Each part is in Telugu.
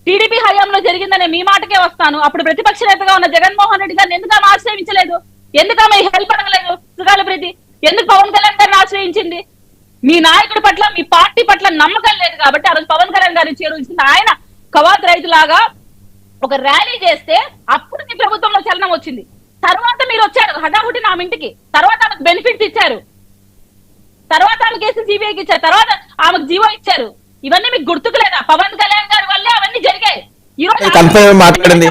టీడీపీ హయాంలో జరిగిందనే మీ మాటకే వస్తాను. అప్పుడు ప్రతిపక్ష నేతగా ఉన్న జగన్మోహన్ రెడ్డి గారిని ఎందుకు ఆమె ఆశ్రయించలేదు? ఎందుకు ఆమె హెల్ప్ అడగలేదు? సుగాల ప్రీతి ఎందుకు పవన్ కళ్యాణ్ గారిని ఆశ్రయించింది? మీ నాయకుడి పట్ల, మీ పార్టీ పట్ల నమ్మకం లేదు కాబట్టి ఆ రోజు పవన్ కళ్యాణ్ గారిని చేరువచ్చింది. ఆయన కవాతు రైతులాగా ఒక ర్యాలీ చేస్తే అప్పుడు మీ ప్రభుత్వంలో చలనం వచ్చింది. తర్వాత మీరు వచ్చారు హఠాహుటి నా ఇంటికి, తర్వాత ఆమెకు బెనిఫిట్స్ ఇచ్చారు, తర్వాత ఆమె కేసు సిబిఐకి ఇచ్చారు, తర్వాత ఆమెకు జీవో ఇచ్చారు. ఇవన్నీ మీకు గుర్తుకు లేదా? పవన్ కళ్యాణ్ గారి వల్లే అవన్నీ జరిగాయి. మాట్లాడండి.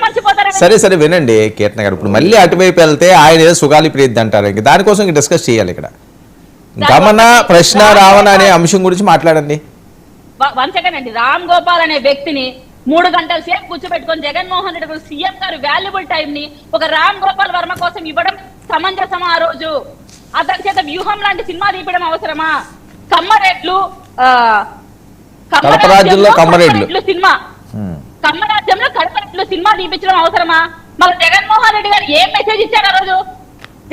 సరే సరే వినండి కీర్తన గారు, ఇప్పుడు మళ్ళీ అటువైపు వెళ్తే ఆయన ఏదో సుగాలి ప్రీతి అంటారు. దానికోసం డిస్కస్ చేయాలి. ఇక్కడ గమన ప్రశ్న రావణ అనే అంశం గురించి మాట్లాడండి. వన్ సెకండ్ అండి. రామ్ గోపాల్ అనే వ్యక్తిని 3 గంటల సేపు కూర్చోబెట్టుకొని జగన్మోహన్ రెడ్డి గారు, సీఎం గారు వాల్యుబుల్ టైం ని ఒక రామ్ గోపాల్ వర్మ కోసం ఇవ్వడం సమంజసమా? ఆ రోజు అతని చేత వ్యూహం లాంటి సినిమా తీపడం అవసరమా? కమ్మరెడ్లు సినిమా, కమ్మరాజ్యంలో కడపరెడ్లు సినిమా తీపించడం అవసరమా? మరి జగన్మోహన్ రెడ్డి గారు ఏం మెసేజ్ ఇచ్చారు ఆ రోజు?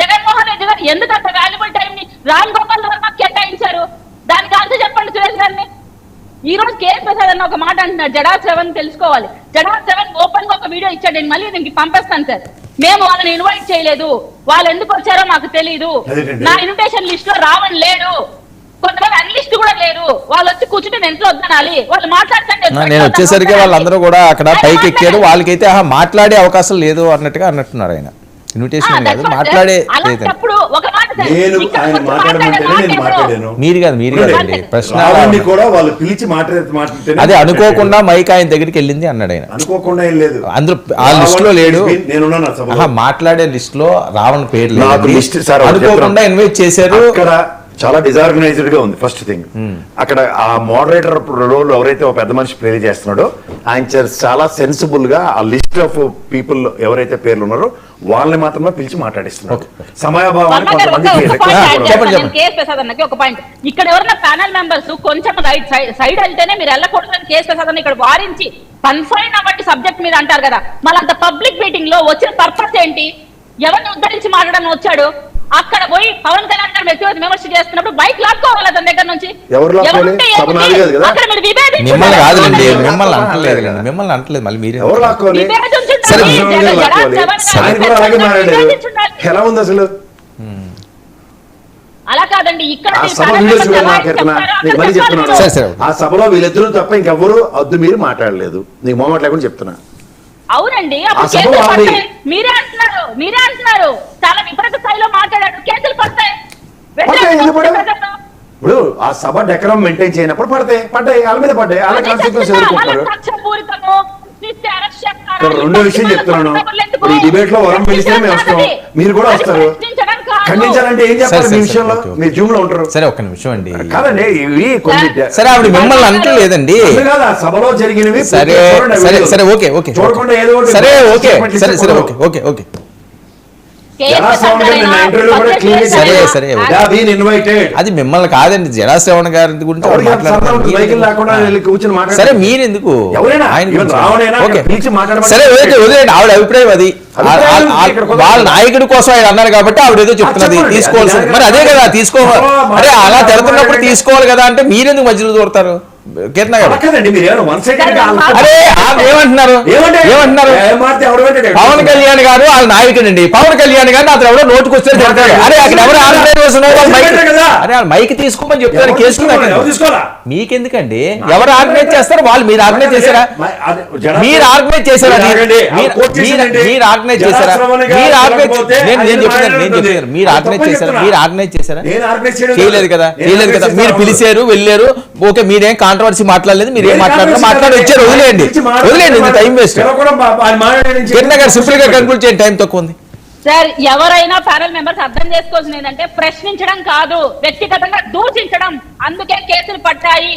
జగన్మోహన్ రెడ్డి గారు ఎందుకు అంత వాల్యుబుల్ టైం ని రామ్ గోపాల్ వర్మ కేటాయించారు? దానికి ఆన్సర్ చెప్పండి సురేష్ గారిని. ఈ రోజు కేఎస్ ప్రసాద్ అన్న ఒక మాట అంటున్నారు, జడా శ్రవణ్ తెలుసుకోవాలి. జడా శ్రవణ్ ఓపెన్ గా ఒక వీడియో ఇచ్చాడు, నేను మళ్ళీ దీనికి పంపిస్తాను సార్. మేము వాళ్ళని ఇన్వైట్ చేయలేదు, వాళ్ళు ఎందుకు వచ్చారో మాకు తెలియదు, నా ఇన్విటేషన్ లిస్ట్ లో రావణ్ లేడు, కొంతమంది అన్లిస్ట్ కూడా లేరు, వాళ్ళు వచ్చి కూర్చుంటే నేను ఎంట్లో వద్దనాలి, వాళ్ళు మాట్లాడుతుంటే నేను వచ్చేసరికి వాళ్ళందరూ కూడా అక్కడ పైకి ఎక్కారు. వాళ్ళకైతే మాట్లాడే అవకాశం లేదు అన్నట్టుగా అన్నట్టున్నారు. ఆయన ఇన్విటేషన్ కాదు, మాట్లాడే మీరు కాదండి ప్రశ్న అదే అనుకోకుండా మైక్ ఆయన దగ్గరికి వెళ్ళింది అన్నాడు. ఆయన అనుకోకుండా లేదు, అందులో ఆ లిస్ట్ లో లేడు, మాట్లాడే లిస్ట్ లో రావణ పేరు లేదు, అనుకోకుండా ఇన్వైట్ చేశారు. చాలా డిజార్గనైజ్డ్ గా ఉంది. ఫస్ట్ థింగ్, అక్కడ ఆ మోడరేటర్ రోల్ ఎవరైతే ఒక పెద్ద మనిషి ప్లే చేస్తున్నాడో ఆయన చాలా సెన్సిబుల్ గా ఆ లిస్ట్ ఆఫ్ పీపుల్ ఎవరైతే పేర్లు ఉన్నారో వాళ్ళని మాత్రమే పిలిచి మాట్లాడిస్తున్నారు. సమయాభావానికి ఒక పాయింట్, ఇక్కడ ఎవరైనా ప్యానల్ మెంబర్స్ కొంచెం రైట్ సైడ్ వెళ్తేనే మీరు వెళ్ళకూడదని కేఎస్ ప్రసాద్ అన్న ఇక్కడ వారించి కన్ఫైన్ అవ్వండి సబ్జెక్ట్ మీద అంటారు కదా. మళ్ళీ అంత పబ్లిక్ మీటింగ్ లో వచ్చిన పర్పస్ ఏంటి? ఎవరిని ఉద్ధరించి మాట్లాడని వచ్చాడు? అక్కడ పోయి పవన్ కళ్యాణ్ గారు వ్యక్తిగత విమర్శ చేస్తున్నప్పుడు బైక్ లాక్కోవాలి అతని దగ్గర నుంచి. మిమ్మల్ని కాదులేండి, మిమ్మల్ని అంటలేదు, మిమ్మల్ని అంటలేదు, మళ్ళీ మీరు ఎలా ఉంది అసలు? అలా కాదండి, ఇక్కడ ఆ సభలో వీళ్ళిద్దరూ తప్ప ఇంకెవ్వరూ వద్దు మీరు మాట్లాడలేదు. నీకు మొహమాట లేకుండా చెప్తున్నా. అవునండి, మీరే అంటున్నారు చాలా విపరీత స్థాయిలో మాట్లాడాడు, కేసులు పడతాయి. ఇప్పుడు ఆ సభ డెకరం మెయింటైన్ చేయనప్పుడు పడ్డాయి వాళ్ళ మీద పడ్డాయి, అలా కాన్సిక్వెన్స్ ఎదుర్కొంటారు. రెండో విషయం చెప్తున్నాను, ఇప్పుడు ఈ డిబేట్ లో వరం పిలిస్తే మేము వస్తాం, మీరు కూడా వస్తారు. ఖండించాలంటే ఏం చెప్పాలి మీ విషయంలో? మీరు జూమ్ లో ఉంటారు. సరే ఒక్క నిమిషం అండి, కాదండి ఇవి కొన్ని సరే ఆవిడ మిమ్మల్ని అంటలేదండి, సభలో జరిగినవి సరే సరే సరే ఓకే ఓకే చూడకుండా ఏదో సరే ఓకే సరే సరే ఓకే ఓకే ఓకే అది మిమ్మల్ని కాదండి, జడాశ్రవణ గారి గురించి సరే మీరెందుకు సరే వదిలేండి, ఆవిడ అభిప్రాయం అది. వాళ్ళ నాయకుడి కోసం ఆయన అన్నారు కాబట్టి ఆవిడ ఏదో చెప్తున్నది తీసుకోవాల్సింది. మరి అదే కదా తీసుకోవాలి, అరే అలా తిడుతున్నప్పుడు తీసుకోవాలి కదా అంటే మీరెందుకు మధ్యలో దూరతారు? కీర్తన గారు అరే ఏమంటున్నారు పవన్ కళ్యాణ్ గారు వాళ్ళ నాయకుడు అండి, పవన్ కళ్యాణ్ గారు అతను ఎవరో నోటుకు వస్తే అరే అక్కడ ఎవరు అరే మైక్ తీసుకోమని చెప్తారు. కేసు మీకెందుకండి? ఎవరు ఆర్గనైజ్ చేస్తారు? వాళ్ళు మీరు ఆర్గనైజ్ చేశారా? మీరు ఆర్గనైజ్ చేశారా? మీరు ఆర్గనైజ్ చేశారా? మీరు ఆర్గనైజ్ చేశారా? మీరు ఆర్గనైజ్ చేశారా? చేయలేదు కదా, చేయలేదు కదా. మీరు పిలిచారు, వెళ్ళారు, ఓకే. మీరేం కాంట్రవర్సీ మాట్లాడలేదు, మీరు ఏం మాట్లాడి వచ్చారు. వదిలేండి వదిలేండి, టైం వేస్ట్. కిరణ్ గారు సింపుల్ గా కన్క్లూడ్ చేయండి, టైం తక్కువ ఉంది. సార్ ఎవరైనా ప్యానల్ మెంబర్స్ అర్థం చేసుకోవాల్సింది ఏంటంటే ప్రశ్నించడం కాదు, వ్యక్తిగతంగా దూషించడం. అందుకే కేసులు పట్టాయి,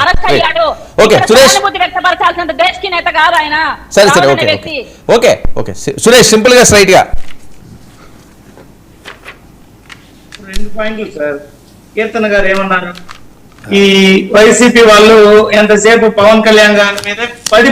అరెస్ట్ అయ్యాడు. సానుభూతి వ్యక్తపరచాల్సినంత దేశకి నేత కాదు ఆయన. సరే సరే okay okay okay Suresh simple గా స్ట్రైట్ గా 2 పాయింట్లు సార్. కీర్తన గారు ఏమన్నారు? ఈ వైసీపీ వాళ్ళు ఎంతసేపు పవన్ కళ్యాణ్ గారి మీద పడి